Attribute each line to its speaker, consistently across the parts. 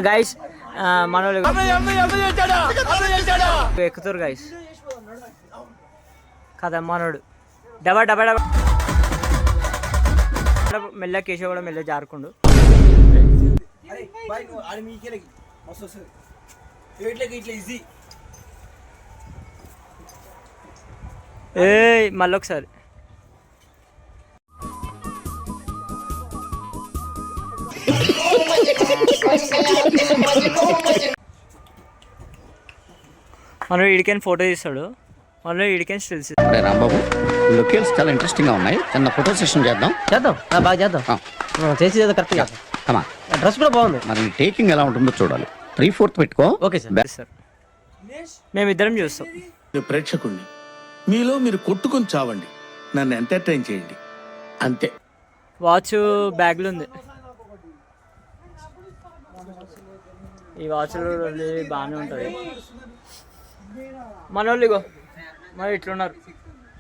Speaker 1: Guys మన ఎక్కుతారు guys కదా మనోడు డబా డబా డబా మెల్ల కేశవ కూడా మెల్ల జారుకుండు. ఏ మళ్ళీ ఒకసారి మనం వీడికైనా ఫోటో తీస్తాడు, మనం వీడికైనా స్టిల్స్.
Speaker 2: రాంబాబు లొకేషన్స్ చాలా ఇంట్రెస్టింగ్ గా ఉన్నాయి, చిన్న ఫోటో సెషన్ చేద్దాం.
Speaker 3: బాగా చేద్దాం, చేసి కరెక్ట్ గా. డ్రెస్ కూడా బాగుంది.
Speaker 2: మరి టేకింగ్ ఎలా ఉంటుందో చూడాలి. 3/4 పెట్టుకో.
Speaker 1: ఓకే సార్, మేమిద్దరం చూస్తాం.
Speaker 4: ప్రేక్షకుణ్ణి, మీలో మీరు కొట్టుకొని చావండి, నన్ను ఎంటర్టైన్ చేయండి అంతే.
Speaker 1: వాచ్ బ్యాగ్లో ఉంది. ఈ వాచ్లు బాగానే ఉంటుంది. మన వాళ్ళు ఇగో మరి ఇట్లున్నారు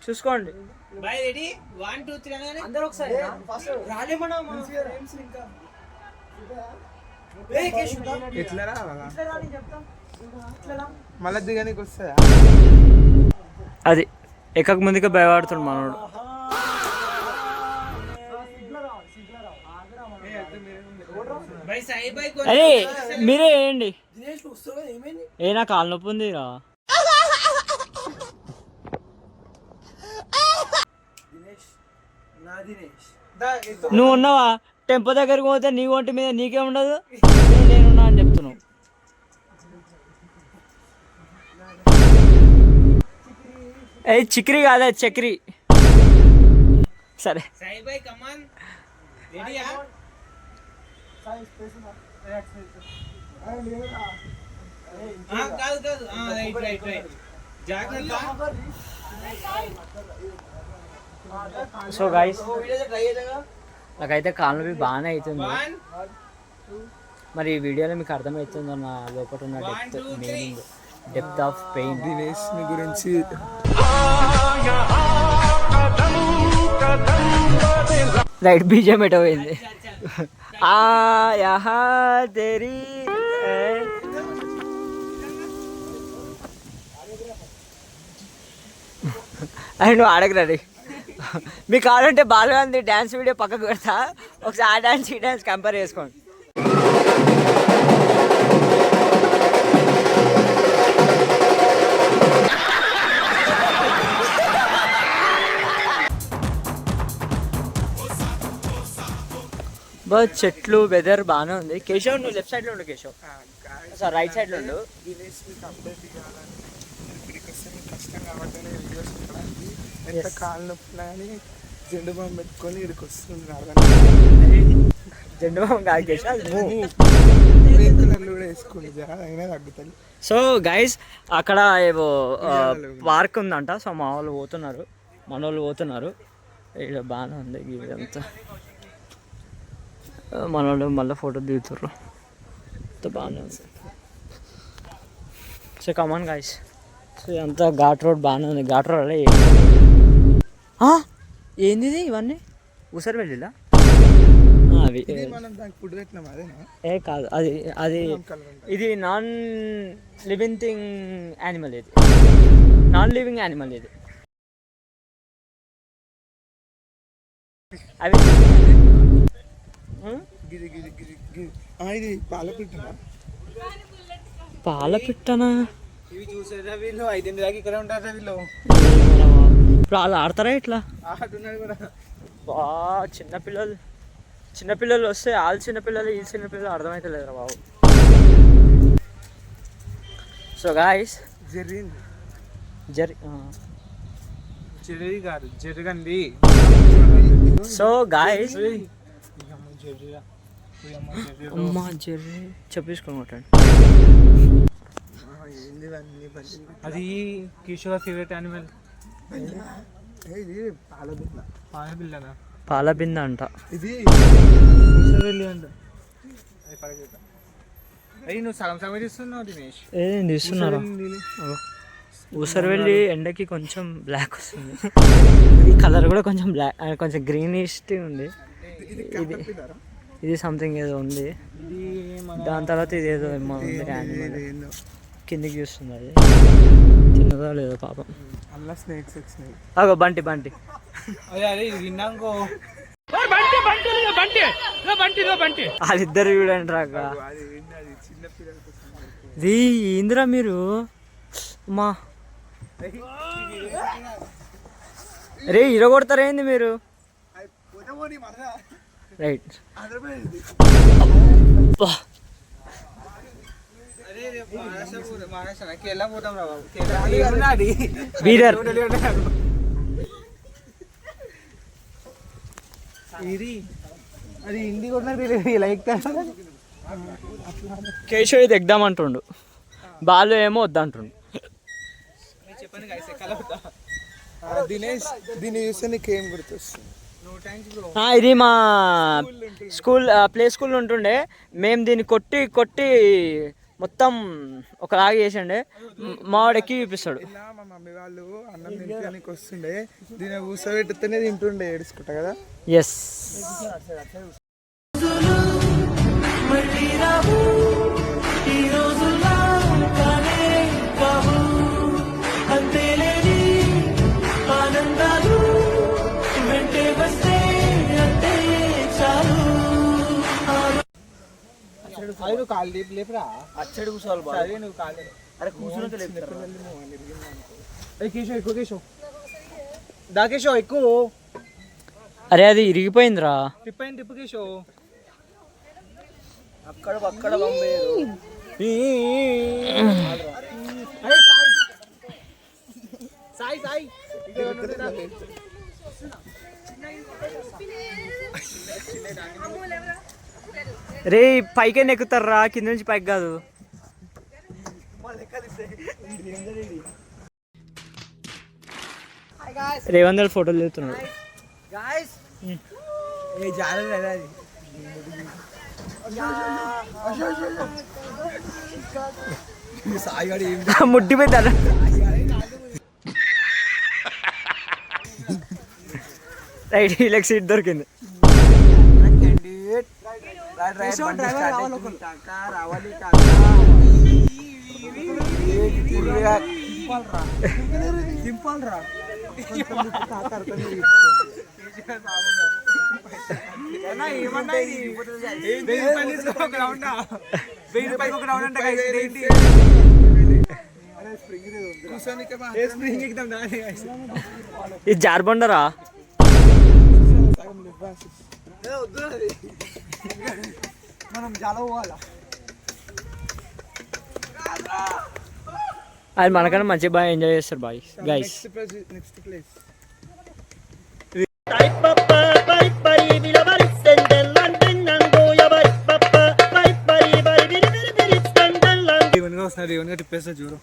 Speaker 1: చూసుకోండి.
Speaker 3: మళ్ళీ దిగానికి వస్తుందా?
Speaker 1: అది ఎక్కక ముందుకే భయపడుతుంది మనోడు. అరే మీరే వేయండి. ఏ నా కాలు నొప్పి ఉంది రా. నువ్వు ఉన్నావా? టెంపో దగ్గరికి పోతే నీ ఒంటి మీద నీకే ఉండదు, నేనున్నా అని చెప్తున్నావు. ఏ చిక్రీ కాదా, చక్రీ. సరే సో గైస్ నాకైతే కాళ్ళు నొప్పి బాగానే అవుతుంది. మరి ఈ వీడియోలో మీకు అర్థమవుతుందో నా లోపల ఉన్న meaning, depth of pain.
Speaker 3: Dinesh గురించి
Speaker 1: రైట్ బీజం ఎటో పోయింది. తెరీ అని నువ్వు ఆడగరాడి. మీకు కావాలంటే బాలగాంధీ డ్యాన్స్ వీడియో పక్కకు పెడతా, ఒకసారి ఆ డ్యాన్స్ ఈ డ్యాన్స్ కంపేర్ చేసుకోండి. బట్ చెట్లు వెదర్ బాగానే ఉంది. కేశవ్ నువ్వు లెఫ్ట్ సైడ్లో ఉండు, కేశవ్ సార్ రైట్ సైడ్లో ఉండు.
Speaker 3: ఎంత కాళ్ళు నొప్పులు అని జెండు బాంబు పెట్టుకొని ఇక్కడికి వస్తున్నారు.
Speaker 1: జెండు బాంబు కాదు కేశవ్,
Speaker 3: కూడా వేసుకోండి అయినా తగ్గుతుంది.
Speaker 1: సో గైస్ అక్కడ ఏవో పార్క్ ఉందంట. సో మా వాళ్ళు పోతున్నారు, మన వాళ్ళు పోతున్నారు. ఇక్కడ బాగానే ఉంది ఇదంతా. మన వాళ్ళు మళ్ళీ ఫోటో దిగుతారు, అంత బాగానే ఉంది. So come on guys. సో ఇదంతా ఘాట్ రోడ్ బాగానే ఉంది. ఘాట్ రోడ్ అలా ఏంది ఇవన్నీ ఊసరి వెళ్ళిలా అవి ఏ కాదు, అది అది ఇది నాన్ లివింగ్ థింగ్ యానిమల్, ఇది నాన్ లివింగ్ యానిమల్. ఇది అవి పాలపిట్టనా?
Speaker 3: ఇవి చూసేదా వీళ్ళు 5 దాకా ఇక్కడ ఉంటారా వీళ్ళు?
Speaker 1: ఇప్పుడు వాళ్ళు ఆడతారా ఇట్లా? చిన్నపిల్లలు వస్తే వాళ్ళు చిన్నపిల్లలు, ఈ చిన్నపిల్లలు అర్థమైతే లేదురా బాబు. సో గాయస్
Speaker 3: జరగండి.
Speaker 1: సో గాయస్ అమ్మా జర్రీ చెప్పించుకోమంటాడు.
Speaker 3: అది కిషోర్ ఫేవరెట్ యానిమల్.
Speaker 1: పాలబింద అంట.
Speaker 3: ఇది అంట. నువ్వు సగం సగం తీస్తున్నావు దినేష్.
Speaker 1: ఏం తీస్తున్నారు? ఊసరవెల్లి ఎండకి కొంచెం బ్లాక్ వస్తుంది. ఈ కలర్ కూడా కొంచెం బ్లాక్, కొంచెం గ్రీనిష్ ఉంది. ఇది ఇది సంథింగ్ ఏదో ఉంది. దాని తర్వాత ఇది ఏదో ఉంది యానిమల్. కిందికి చూస్తుంది అది తిన్నదో లేదో పాపం.
Speaker 3: అలా స్నేక్స్ వచ్చినాయి.
Speaker 1: అగో బంటి బంటి వాళ్ళిద్దరు చూడండి రాక. రీ ఇందిరా మీరు మా రే ఇరగొడతారేంది మీరు? రైట్ బీదర్
Speaker 3: అది ఇండి కూడా లైక్
Speaker 1: కేశవ్ ఇది ఎగ్దామంటుండు, బాలు ఏమో వద్దంటుండు.
Speaker 3: దినేష్ దీన్ని చూస్తే నీకేం గుర్తొస్తుంది?
Speaker 1: ఇది మా స్కూల్ ప్లే స్కూల్ ఉంటుండే. మేము దీన్ని కొట్టి కొట్టి మొత్తం ఒకలాగా చేసిండే. మా వాడు ఎక్కి చూపిస్తాడు.
Speaker 3: ఇలా మా మమ్మీ వాళ్ళు అన్నం తినడానికి వస్తుండే, దీన్ని కూర్చోబెట్టుతూనే తింటుండే ఏడుచుకుంటా కదా.
Speaker 1: ఎస్
Speaker 3: నువ్వు కాలు లేపురా,
Speaker 1: అచ్చడి కూర్చోవాలి.
Speaker 3: నువ్వు కాలు
Speaker 1: అరే కూర్చున్నాక
Speaker 3: కేశవ్ ఎక్కువ, కేశవ్ దా, కేశవ్ ఎక్కువ.
Speaker 1: అరే అది ఇరిగిపోయిందిరా.
Speaker 3: తిప్పైన తిప్పు కేశవ్.
Speaker 1: అక్కడ అక్కడ పంపేది.
Speaker 3: సాయి సాయి
Speaker 1: రే పైకే ఎక్కుతారా, కింద నుంచి పైకి కాదు. రేవందర్ ఫోటోలు తీస్తున్నాడు. ముడ్డి పెద్ద రైట్ వీళ్ళకి సీట్ దొరికింది. ఇది జార్బండరా?
Speaker 3: మనం చాలా పోవాలా.
Speaker 1: అది మనకన్నా మంచిగా బాగా ఎంజాయ్ చేస్తారు బాయ్ గైస్.
Speaker 3: నెక్స్ట్ ప్లేస్ తిప్పేస్తా చూడు,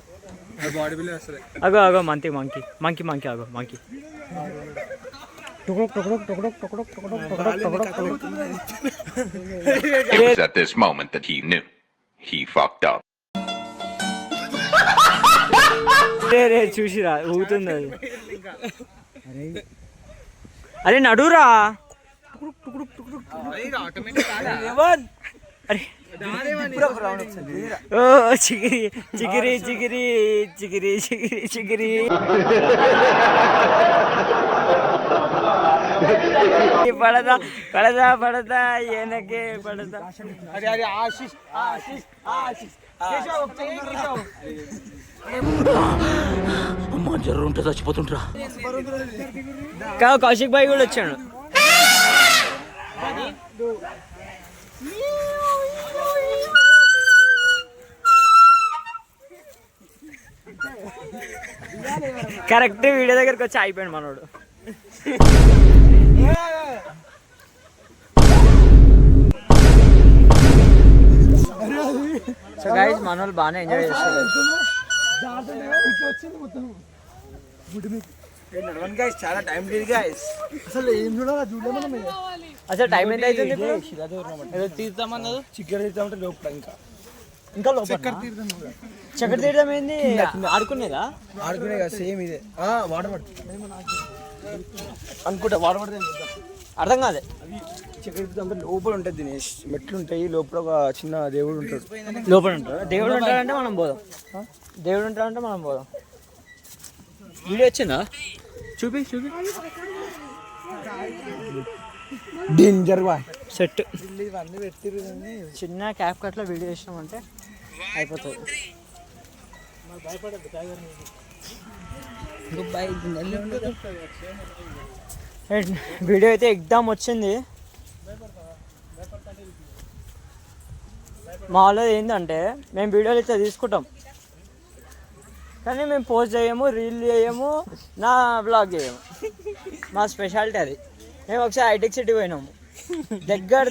Speaker 3: బాడీ బిల్డ్ వస్తుంది.
Speaker 1: అగో అగో మంకీ మంకీ మంకీ మంకీ అగో monkey.
Speaker 5: It was at this moment that he knew he fucked up.
Speaker 1: రే చూసిరా ఊగుతుంది అది. అరే నడురా. అరే ఓ చిగిరి చిగిరి చిగిరి చిగిరి చిగిరి చిగిరి. పడదా పడదా పడదా ఏనకే పడదా.
Speaker 3: అరే అరే ఆశీష్ ఆశీష్ ఆశీష్
Speaker 2: అమ్మా జర్రు ఉంటే చచ్చిపోతుంటరా.
Speaker 1: కౌశిక్ భాయ్ కూడా వచ్చాడు. కరెక్ట్ వీడియో దగ్గరకు వచ్చి అయిపోయాడు మనోడు. సో గైస్ మన వాళ్ళు బాగానే ఎంజాయ్ చేస్తారు.
Speaker 3: చాలా టైం లేదు గైస్. అసలు ఏం చూడాలా చూడలే.
Speaker 1: అసలు టైం ఎంత అవుతుంది?
Speaker 3: ఏదో తీద్దామన్నది, చికెన్ తీద్దామంటే లోపల ఇంకా
Speaker 1: ఇంకా లోపల చక్కెర తీయడం ఏంది? ఆడుకునేదా?
Speaker 3: ఆడుకునే కదా సేమ్ ఇదే. వాటర్ పడుతుంది అనుకుంటా, వాటర్ పడితే
Speaker 1: అర్థం కాలే.
Speaker 3: చక్రవర్తి అంతా లోపల ఉంటుంది దినేష్, మెట్లు ఉంటాయి, లోపల ఒక చిన్న దేవుడు ఉంటాడు.
Speaker 1: లోపల ఉంటాడు. దేవుడు ఉంటాడంటే మనం పోదాం. దేవుడు ఉంటాడంటే మనం పోదాం. వీడియో వచ్చిందా? చూపి
Speaker 3: డేంజర్ వా
Speaker 1: సెట్.
Speaker 3: ఇవన్నీ పెట్టిరు కానీ
Speaker 1: చిన్న క్యాప్ కట్లో వీడియో చేసినామంటే అయిపోతుంది. వీడియో అయితే ఎగ్జామ్ వచ్చింది. మా వాళ్ళది ఏంటంటే మేము వీడియోలు అయితే తీసుకుంటాం కానీ మేము పోస్ట్ చేయము, రీల్ చేయము, నా బ్లాగ్ చేయము. మా స్పెషాలిటీ అది. మేము ఒకసారి హైటెక్ సిటీ పోయినాము, దగ్గర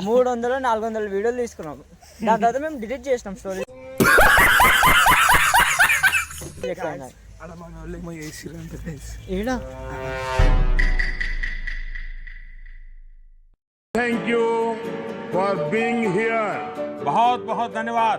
Speaker 1: 300-400 వీడియోలు తీసుకున్నాము. దాని తర్వాత మేము డిలీట్ చేసినాం స్టోరీ.
Speaker 3: అలా మన వాళ్ళు ఏమో చేసిరు అంటే
Speaker 1: ఈడ
Speaker 6: Thank you for being here.
Speaker 7: बहुत बहुत धन्यवाद.